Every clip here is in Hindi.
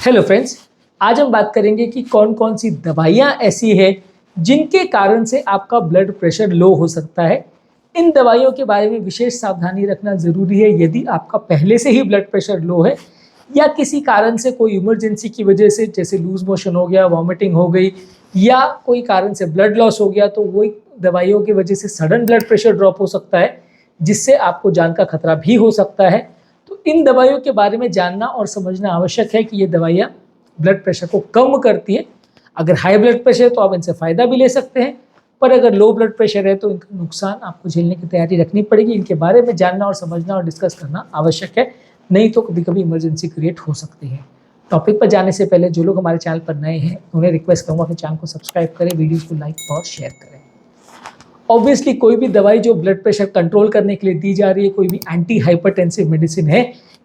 हेलो फ्रेंड्स, आज हम बात करेंगे कि कौन कौन सी दवाइयाँ ऐसी है जिनके कारण से आपका ब्लड प्रेशर लो हो सकता है। इन दवाइयों के बारे में विशेष सावधानी रखना ज़रूरी है यदि आपका पहले से ही ब्लड प्रेशर लो है या किसी कारण से कोई इमरजेंसी की वजह से जैसे लूज मोशन हो गया, वॉमिटिंग हो गई या कोई कारण से ब्लड लॉस हो गया, तो वही दवाइयों की वजह से सडन ब्लड प्रेशर ड्रॉप हो सकता है जिससे आपको जान का खतरा भी हो सकता है। तो इन दवाइयों के बारे में जानना और समझना आवश्यक है कि ये दवाइयाँ ब्लड प्रेशर को कम करती है। अगर हाई ब्लड प्रेशर है तो आप इनसे फ़ायदा भी ले सकते हैं, पर अगर लो ब्लड प्रेशर है तो इनका नुकसान आपको झेलने की तैयारी रखनी पड़ेगी। इनके बारे में जानना और समझना और डिस्कस करना आवश्यक है, नहीं तो कभी कभी इमरजेंसी क्रिएट हो सकती है। टॉपिक पर जाने से पहले जो लोग हमारे चैनल पर नए हैं उन्हें रिक्वेस्ट करूँगा कि चैनल को सब्सक्राइब करें, वीडियोज़ को लाइक और शेयर करें। ऑब्वियसली कोई भी दवाई जो ब्लड प्रेशर कंट्रोल करने के लिए दी जा रही है, कोई भी एंटी हाइपरटेंसिव मेडिसिन है,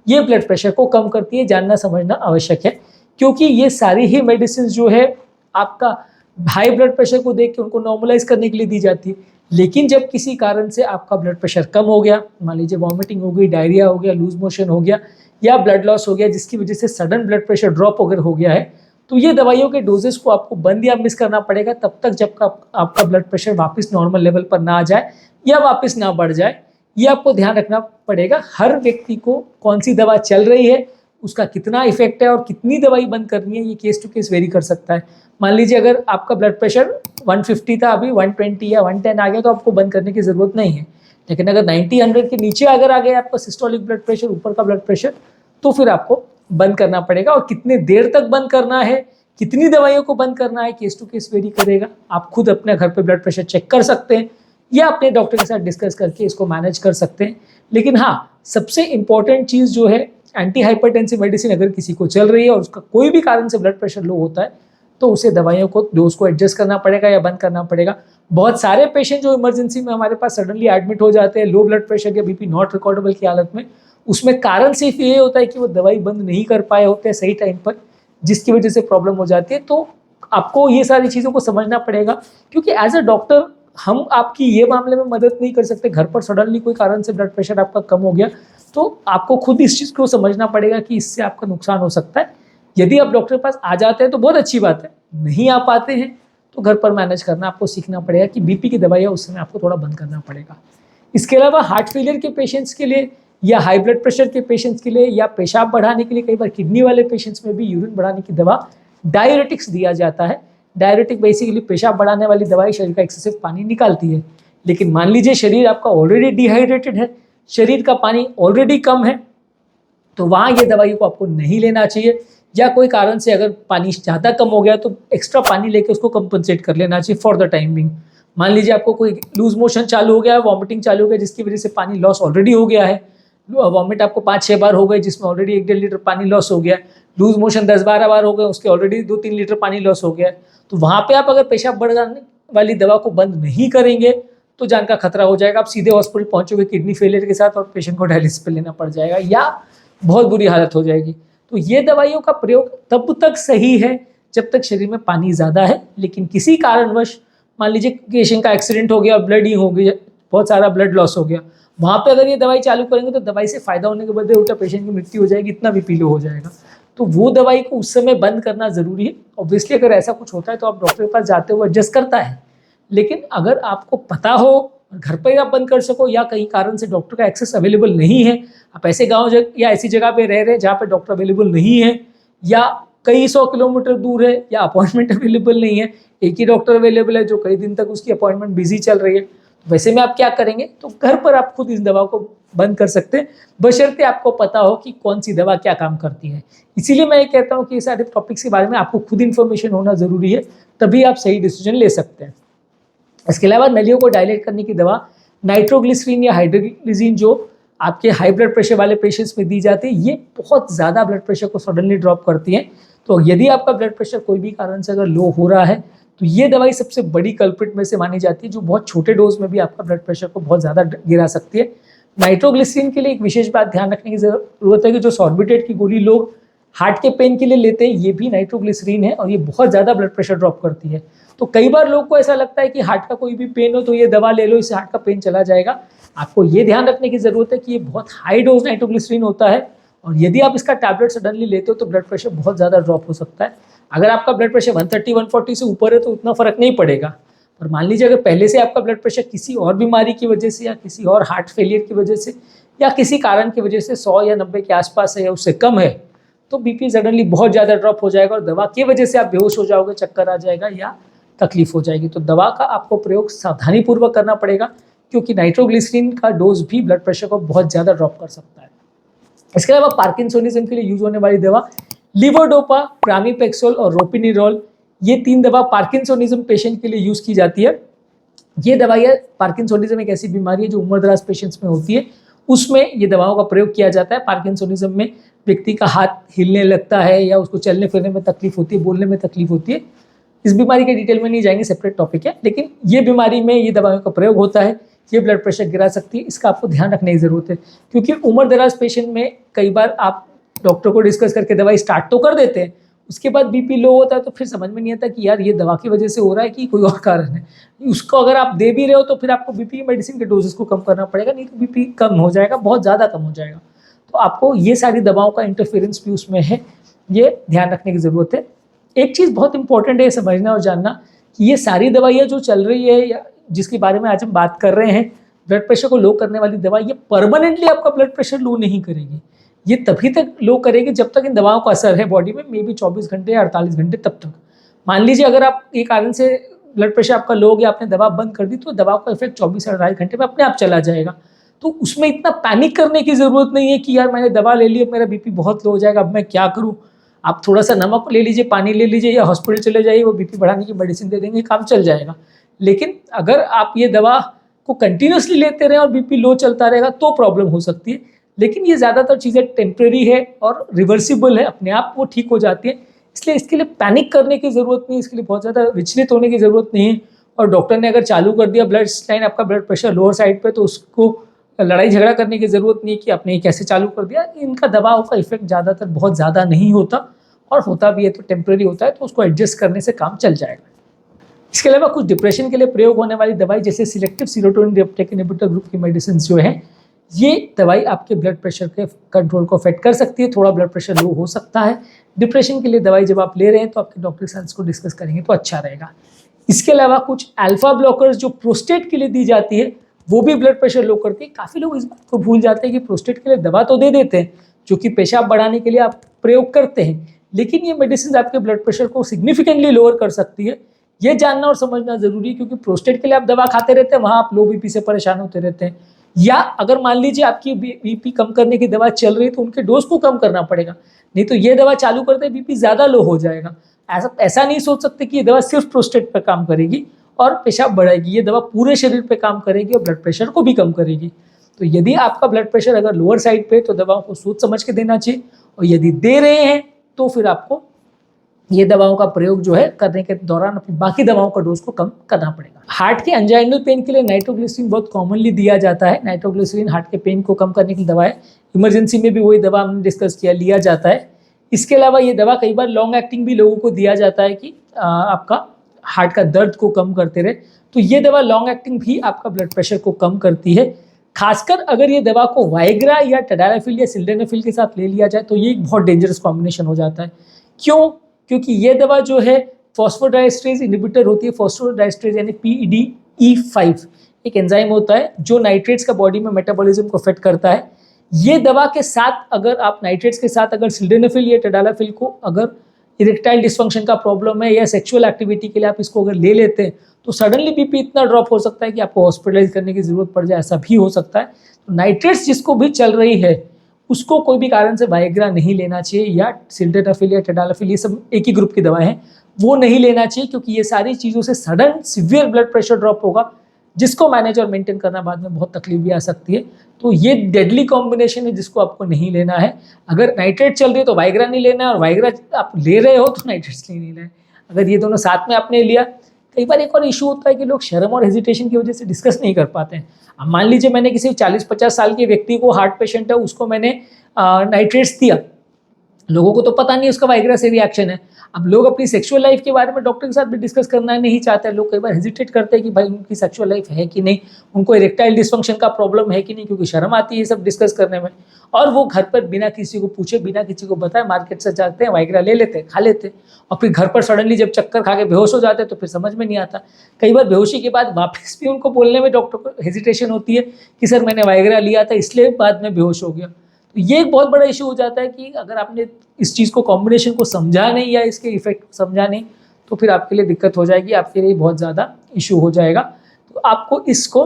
ये ब्लड प्रेशर को कम करती है। जानना समझना आवश्यक है क्योंकि ये सारी ही मेडिसिन जो है आपका हाई ब्लड प्रेशर को देख के उनको नॉर्मलाइज करने के लिए दी जाती है। लेकिन जब किसी कारण से आपका ब्लड प्रेशर कम हो गया, मान लीजिए वॉमिटिंग हो गई, डायरिया हो गया, लूज मोशन हो गया या ब्लड लॉस हो गया, जिसकी वजह से सडन ब्लड प्रेशर ड्रॉप अगर हो गया है, तो ये दवाइयों के डोजेस को आपको बंद या मिस करना पड़ेगा तब तक जब आपका ब्लड प्रेशर वापस नॉर्मल लेवल पर ना आ जाए या वापस ना बढ़ जाए। ये आपको ध्यान रखना पड़ेगा। हर व्यक्ति को कौन सी दवा चल रही है, उसका कितना इफेक्ट है और कितनी दवाई बंद करनी है, ये केस टू केस वेरी कर सकता है। मान लीजिए अगर आपका ब्लड प्रेशर 150 था, अभी 120 या 110 आ गया, तो आपको बंद करने की ज़रूरत नहीं है। लेकिन अगर 90 100 के नीचे अगर आ गया आपका सिस्टोलिक ब्लड प्रेशर, ऊपर का ब्लड प्रेशर, तो फिर आपको बंद करना पड़ेगा। और कितने देर तक बंद करना है, कितनी दवाइयों को बंद करना है, केस टू केस वेरी करेगा। आप खुद अपने घर पे ब्लड प्रेशर चेक कर सकते हैं या अपने डॉक्टर के साथ डिस्कस करके इसको मैनेज कर सकते हैं। लेकिन हाँ, सबसे इम्पॉर्टेंट चीज़ जो है, एंटी हाइपरटेंसिव मेडिसिन अगर किसी को चल रही है और उसका कोई भी कारण से ब्लड प्रेशर लो होता है, तो उसे दवाइयों को डोज को एडजस्ट करना पड़ेगा या बंद करना पड़ेगा। बहुत सारे पेशेंट जो इमरजेंसी में हमारे पास सडनली एडमिट हो जाते हैं लो ब्लड प्रेशर या बीपी नॉट रिकॉर्डेबल की हालत में, उसमें कारण सिर्फ ये होता है कि वो दवाई बंद नहीं कर पाए होते हैं सही टाइम पर, जिसकी वजह से प्रॉब्लम हो जाती है। तो आपको ये सारी चीज़ों को समझना पड़ेगा क्योंकि एज अ डॉक्टर हम आपकी ये मामले में मदद नहीं कर सकते। घर पर सडनली कोई कारण से ब्लड प्रेशर आपका कम हो गया तो आपको खुद इस चीज़ को समझना पड़ेगा कि इससे आपका नुकसान हो सकता है। यदि आप डॉक्टर के पास आ जाते हैं तो बहुत अच्छी बात है, नहीं आ पाते हैं तो घर पर मैनेज करना आपको सीखना पड़ेगा कि बीपी की दवाइयाँ उस समय आपको थोड़ा बंद करना पड़ेगा। इसके अलावा हार्ट फेलियर के पेशेंट्स के लिए या हाई ब्लड प्रेशर के पेशेंट्स के लिए या पेशाब बढ़ाने के लिए, कई बार किडनी वाले पेशेंट्स में भी यूरिन बढ़ाने की दवा डायरेटिक्स दिया जाता है। डायरेटिक बेसिकली पेशाब बढ़ाने वाली दवाई शरीर का एक्सेसिव पानी निकालती है। लेकिन मान लीजिए शरीर आपका ऑलरेडी डिहाइड्रेटेड है, शरीर का पानी ऑलरेडी कम है, तो वहाँ ये दवाई को आपको नहीं लेना चाहिए। या कोई कारण से अगर पानी ज़्यादा कम हो गया तो एक्स्ट्रा पानी लेके उसको कंपनसेट कर लेना चाहिए फॉर द टाइमिंग। मान लीजिए आपको कोई लूज मोशन चालू हो गया है, वॉमिटिंग चालू हो गया, जिसकी वजह से पानी लॉस ऑलरेडी हो गया है। वॉमिट आपको 5-6 बार हो गए जिसमें ऑलरेडी 1-1.5 लीटर पानी लॉस हो गया है। लूज मोशन 10-12 बार हो गए, उसके ऑलरेडी 2-3 लीटर पानी लॉस हो गया है। तो वहाँ पे आप अगर पेशाब बढ़ाने वाली दवा को बंद नहीं करेंगे तो जान का खतरा हो जाएगा। आप सीधे हॉस्पिटल पहुँचोगे किडनी फेलियर के साथ और पेशेंट को डायलिसिस पे लेना पड़ जाएगा या बहुत बुरी हालत हो जाएगी। तो ये दवाइयों का प्रयोग तब तक सही है जब तक शरीर में पानी ज़्यादा है। लेकिन किसी कारणवश मान लीजिए पेशेंट का एक्सीडेंट हो गया, ब्लडिंग हो गई, बहुत सारा ब्लड लॉस हो गया, वहाँ पे अगर ये दवाई चालू करेंगे तो दवाई से फ़ायदा होने के बदले उल्टा पेशेंट की मृत्यु हो जाएगी, इतना बीपी लो हो जाएगा। तो वो दवाई को उस समय बंद करना ज़रूरी है। ऑब्वियसली अगर ऐसा कुछ होता है तो आप डॉक्टर के पास जाते हुए एडजस्ट करता है। लेकिन अगर आपको पता हो, घर पर ही आप बंद कर सको या कहीं कारण से डॉक्टर का एक्सेस अवेलेबल नहीं है, आप ऐसे गाँव या ऐसी जगह पे रह रहे हैं जहाँ पे डॉक्टर अवेलेबल नहीं है या कई 100 किलोमीटर दूर है या अपॉइंटमेंट अवेलेबल नहीं है, एक ही डॉक्टर अवेलेबल है जो कई दिन तक उसकी अपॉइंटमेंट बिजी चल रही है, तो वैसे में आप क्या करेंगे, तो घर पर आप खुद इस दवा को बंद कर सकते हैं, बशर्ते आपको पता हो कि कौन सी दवा क्या काम करती है। इसीलिए मैं ये कहता हूँ कि ये सारे टॉपिक्स के बारे में आपको खुद इन्फॉर्मेशन होना ज़रूरी है, तभी आप सही डिसीजन ले सकते हैं। इसके अलावा नलियों को डायलेट करने की दवा नाइट्रोग्लिसरीन या हाइड्रोग्लिसरीन जो आपके हाई ब्लड प्रेशर वाले पेशेंट्स में दी जाती है, ये बहुत ज़्यादा ब्लड प्रेशर को सडनली ड्रॉप करती हैं। तो यदि आपका ब्लड प्रेशर कोई भी कारण से अगर लो हो रहा है तो ये दवाई सबसे बड़ी कल्प्रिट में से मानी जाती है, जो बहुत छोटे डोज में भी आपका ब्लड प्रेशर को बहुत ज़्यादा गिरा सकती है। नाइट्रोग्लिसरीन के लिए एक विशेष बात ध्यान रखने की ज़रूरत है कि जो सॉर्बिटेट की गोली लोग हार्ट के पेन के लिए लेते हैं, ये भी नाइट्रोग्लिसरीन है और ये बहुत ज़्यादा ब्लड प्रेशर ड्रॉप करती है। तो कई बार लोग को ऐसा लगता है कि हार्ट का कोई भी पेन हो तो ये दवा ले लो, इससे हार्ट का पेन चला जाएगा। आपको ये ध्यान रखने की ज़रूरत है कि ये बहुत हाई डोज नाइट्रोग्लिसरीन होता है और यदि आप इसका टैबलेट सडनली लेते हो तो ब्लड प्रेशर बहुत ज़्यादा ड्रॉप हो सकता है। अगर आपका ब्लड प्रेशर 130 140 से ऊपर है तो उतना फ़र्क नहीं पड़ेगा, पर मान लीजिए अगर पहले से आपका ब्लड प्रेशर किसी और बीमारी की वजह से या किसी और हार्ट फेलियर की वजह से या किसी कारण की वजह से 100 या 90 के आसपास है या उससे कम है, तो बीपी सडनली बहुत ज़्यादा ड्रॉप हो जाएगा और दवा की वजह से आप बेहोश हो जाओगे, चक्कर आ जाएगा या तकलीफ हो जाएगी। तो दवा का आपको प्रयोग सावधानीपूर्वक करना पड़ेगा, क्योंकि नाइट्रोग्लिसरीन का डोज भी ब्लड प्रेशर को बहुत ज़्यादा ड्रॉप कर सकता है। इसके अलावा पार्किंसोनिज्म के लिए यूज होने वाली दवा लिवोडोपा, प्रामीपेक्सोल और रोपिनिरोल, ये 3 दवा पार्किंसोनिज्म पेशेंट के लिए यूज़ की जाती है। ये दवाइयाँ, पार्किंसोनिज्म एक ऐसी बीमारी है जो उम्रदराज पेशेंट्स में होती है, उसमें ये दवाओं का प्रयोग किया जाता है। पार्किंसोनिज्म में व्यक्ति का हाथ हिलने लगता है या उसको चलने फिरने में तकलीफ होती है, बोलने में तकलीफ होती है। इस बीमारी के डिटेल में नहीं जाएंगे, सेपरेट टॉपिक है, लेकिन ये बीमारी में ये दवाओं का प्रयोग होता है। ये ब्लड प्रेशर गिरा सकती है, इसका आपको ध्यान रखने की ज़रूरत है, क्योंकि उम्रदराज पेशेंट में कई बार आप डॉक्टर को डिस्कस करके दवाई स्टार्ट तो कर देते हैं, उसके बाद बीपी लो होता है तो फिर समझ में नहीं आता कि यार ये दवा की वजह से हो रहा है कि कोई और कारण है। उसको अगर आप दे भी रहे हो तो फिर आपको बीपी की मेडिसिन के डोजेस को कम करना पड़ेगा, नहीं तो बीपी कम हो जाएगा, बहुत ज़्यादा कम हो जाएगा। तो आपको ये सारी दवाओं का इंटरफेरेंस भी उसमें है, ये ध्यान रखने की ज़रूरत है। एक चीज़ बहुत इंपॉर्टेंट है समझना और जानना कि ये सारी दवाइयाँ जो चल रही है या जिसके बारे में आज हम बात कर रहे हैं, ब्लड प्रेशर को लो करने वाली दवा, ये परमानेंटली आपका ब्लड प्रेशर लो नहीं करेगी। ये तभी तक लो करेगी जब तक इन दवाओं का असर है बॉडी में, मे बी 24 घंटे या 48 घंटे तब तक। मान लीजिए अगर आप एक कारण से ब्लड प्रेशर आपका लो हो गया, आपने दवा बंद कर दी, तो दवा का इफेक्ट 24 से 48 घंटे में अपने आप चला जाएगा। तो उसमें इतना पैनिक करने की ज़रूरत नहीं है कि यार मैंने दवा ले ली, अब मेरा बीपी बहुत लो हो जाएगा, अब मैं क्या करूँ। आप थोड़ा सा नमक ले लीजिए, पानी ले लीजिए या हॉस्पिटल चले जाइए, वो बीपी बढ़ाने की मेडिसिन दे देंगे, काम चल जाएगा। लेकिन अगर आप ये दवा को कंटिन्यूसली लेते रहें और बीपी लो चलता रहेगा तो प्रॉब्लम हो सकती है। लेकिन ये ज़्यादातर चीज़ें टेम्प्रेरी है और रिवर्सिबल है, अपने आप वो ठीक हो जाती है, इसलिए इसके लिए पैनिक करने की ज़रूरत नहीं है, इसके लिए बहुत ज़्यादा विचलित होने की ज़रूरत नहीं है। और डॉक्टर ने अगर चालू कर दिया ब्लड लाइन, आपका ब्लड प्रेशर लोअर साइड पे, तो उसको लड़ाई झगड़ा करने की ज़रूरत नहीं है कि आपने कैसे चालू कर दिया। इनका दवाओं का इफेक्ट ज़्यादातर बहुत ज़्यादा नहीं होता, और होता भी है तो टेम्प्रेरी होता है, तो उसको एडजस्ट करने से काम चल जाएगा। इसके अलावा कुछ डिप्रेशन के लिए प्रयोग होने वाली दवाई जैसे selective serotonin reuptake inhibitor group की मेडिसिन जो है, ये दवाई आपके ब्लड प्रेशर के कंट्रोल को अफेक्ट कर सकती है, थोड़ा ब्लड प्रेशर लो हो सकता है। डिप्रेशन के लिए दवाई जब आप ले रहे हैं तो आपके डॉक्टर के साथ इसको डिस्कस करेंगे तो अच्छा रहेगा। इसके अलावा कुछ अल्फा ब्लॉकर्स जो प्रोस्टेट के लिए दी जाती है, वो भी ब्लड प्रेशर लो करती है। काफ़ी लोग इस बात को भूल जाते हैं कि प्रोस्टेट के लिए दवा तो दे देते हैं जो कि पेशाब बढ़ाने के लिए आप प्रयोग करते हैं, लेकिन ये मेडिसिन आपके ब्लड प्रेशर को सिग्निफिकेंटली लोअर कर सकती है। ये जानना और समझना जरूरी है, क्योंकि प्रोस्टेट के लिए आप दवा खाते रहते हैं, वहाँ आप लो बीपी से परेशान होते रहते हैं। या अगर मान लीजिए आपकी बीपी कम करने की दवा चल रही है तो उनके डोज को कम करना पड़ेगा, नहीं तो ये दवा चालू करते बीपी ज़्यादा लो हो जाएगा। ऐसा नहीं सोच सकते कि ये दवा सिर्फ प्रोस्टेट पर काम करेगी और पेशाब बढ़ाएगी, ये दवा पूरे शरीर पे काम करेगी और ब्लड प्रेशर को भी कम करेगी। तो यदि आपका ब्लड प्रेशर अगर लोअर साइड पे, तो दवाओं को सोच समझ के देना चाहिए, और यदि दे रहे हैं तो फिर आपको ये दवाओं का प्रयोग जो है करने के दौरान अपनी बाकी दवाओं का डोज को कम करना पड़ेगा। हार्ट के एंजाइनल पेन के लिए नाइट्रोग्लिसरीन बहुत कॉमनली दिया जाता है। नाइट्रोग्लिसरीन हार्ट के पेन को कम करने की दवा है, इमरजेंसी में भी वही दवा हमने डिस्कस किया, लिया जाता है। इसके अलावा ये दवा कई बार लॉन्ग एक्टिंग भी लोगों को दिया जाता है कि आपका हार्ट का दर्द को कम करते रहे, तो ये दवा लॉन्ग एक्टिंग भी आपका ब्लड प्रेशर को कम करती है। खासकर अगर ये दवा को वाइग्रा या टडालाफिल या सिल्डेनाफिल के साथ ले लिया जाए तो ये एक बहुत डेंजरस कॉम्बिनेशन हो जाता है। क्यों? क्योंकि ये दवा जो है फॉस्फोडाइस्ट्रेज इनहिबिटर होती है। फॉस्फोडाइस्ट्रेज यानी PDE5 एक एंजाइम होता है जो नाइट्रेट्स का बॉडी में मेटाबॉलिज्म को अफेक्ट करता है। ये दवा के साथ अगर आप नाइट्रेट्स के साथ अगर सिल्डेनाफिल या टडालाफिल को, अगर इरेक्टाइल डिस्फंक्शन का प्रॉब्लम है या सेक्सुअल एक्टिविटी के लिए आप इसको अगर ले लेते हैं तो सडनली बीपी इतना ड्रॉप हो सकता है कि आपको हॉस्पिटलाइज करने की ज़रूरत पड़ जाए, ऐसा भी हो सकता है। तो नाइट्रेट्स जिसको भी चल रही है उसको कोई भी कारण से वाइग्रा नहीं लेना चाहिए, या सिल्डेनाफिल या टडालाफिल, ये सब एक ही ग्रुप की दवाएं हैं, वो नहीं लेना चाहिए, क्योंकि ये सारी चीज़ों से sudden severe blood pressure drop होगा जिसको मैनेज और मेंटेन करना बाद में बहुत तकलीफ भी आ सकती है। तो ये डेडली कॉम्बिनेशन है जिसको आपको नहीं लेना है। अगर नाइट्रेट चल रही है तो वाइग्रा नहीं लेना है, और वाइग्रा आप ले रहे हो तो नाइट्रेट्स नहीं लेना है। अगर ये दोनों साथ में आपने लिया, कई बार एक और इशू होता है कि लोग शर्म और हेजिटेशन की वजह से डिस्कस नहीं कर पाते हैं। अब मान लीजिए मैंने किसी 40-50 साल के व्यक्ति को, हार्ट पेशेंट है, उसको मैंने नाइट्रेट्स दिया, लोगों को तो पता नहीं उसका वाइग्रा से रिएक्शन है। अब लोग अपनी सेक्सुअल लाइफ के बारे में डॉक्टर के साथ भी डिस्कस करना नहीं चाहते हैं। लोग कई बार हेजिटेट करते हैं कि भाई उनकी सेक्सुअल लाइफ है कि नहीं, उनको इरेक्टाइल डिसफंक्शन का प्रॉब्लम है कि नहीं, क्योंकि शर्म आती है ये सब डिस्कस करने में। और वो घर पर बिना किसी को पूछे, बिना किसी को बताए मार्केट से जाते हैं, वाइग्रा ले लेते हैं, खा लेते हैं, और फिर घर पर सडनली जब चक्कर खा के बेहोश हो जाते हैं तो फिर समझ में नहीं आता। कई बार बेहोशी के बाद वापस भी उनको बोलने में डॉक्टर को हेजिटेशन होती है कि सर मैंने वाइग्रा लिया था इसलिए बाद में बेहोश हो गया। तो ये एक बहुत बड़ा इशू हो जाता है कि अगर आपने इस चीज़ को, कॉम्बिनेशन को समझा नहीं या इसके इफेक्ट को समझा नहीं, तो फिर आपके लिए दिक्कत हो जाएगी, आपके लिए बहुत ज़्यादा इशू हो जाएगा। तो आपको इसको,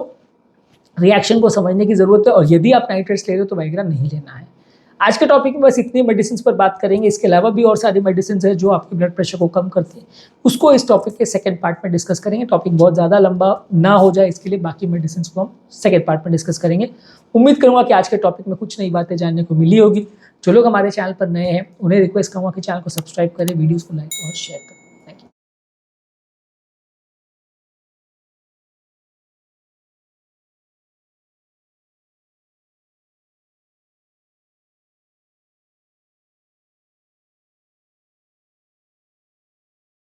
रिएक्शन को समझने की ज़रूरत है, और यदि आप नाइट्रेट्स ले रहे हो तो वाइग्रा नहीं लेना है। आज के टॉपिक में बस इतनी मेडिसिन पर बात करेंगे। इसके अलावा भी और सारी मेडिसिन है जो आपके ब्लड प्रेशर को कम करती है, उसको इस टॉपिक के सेकंड पार्ट में डिस्कस करेंगे। टॉपिक बहुत ज़्यादा लंबा ना हो जाए इसके लिए बाकी मेडिसिन को हम सेकंड पार्ट में डिस्कस करेंगे। उम्मीद करूँगा कि आज के टॉपिक में कुछ नई बातें जानने को मिली होगी। जो लोग हमारे चैनल पर नए हैं उन्हें रिक्वेस्ट करूँगा कि चैनल को सब्सक्राइब करें, वीडियोज़ को लाइक और शेयर करें।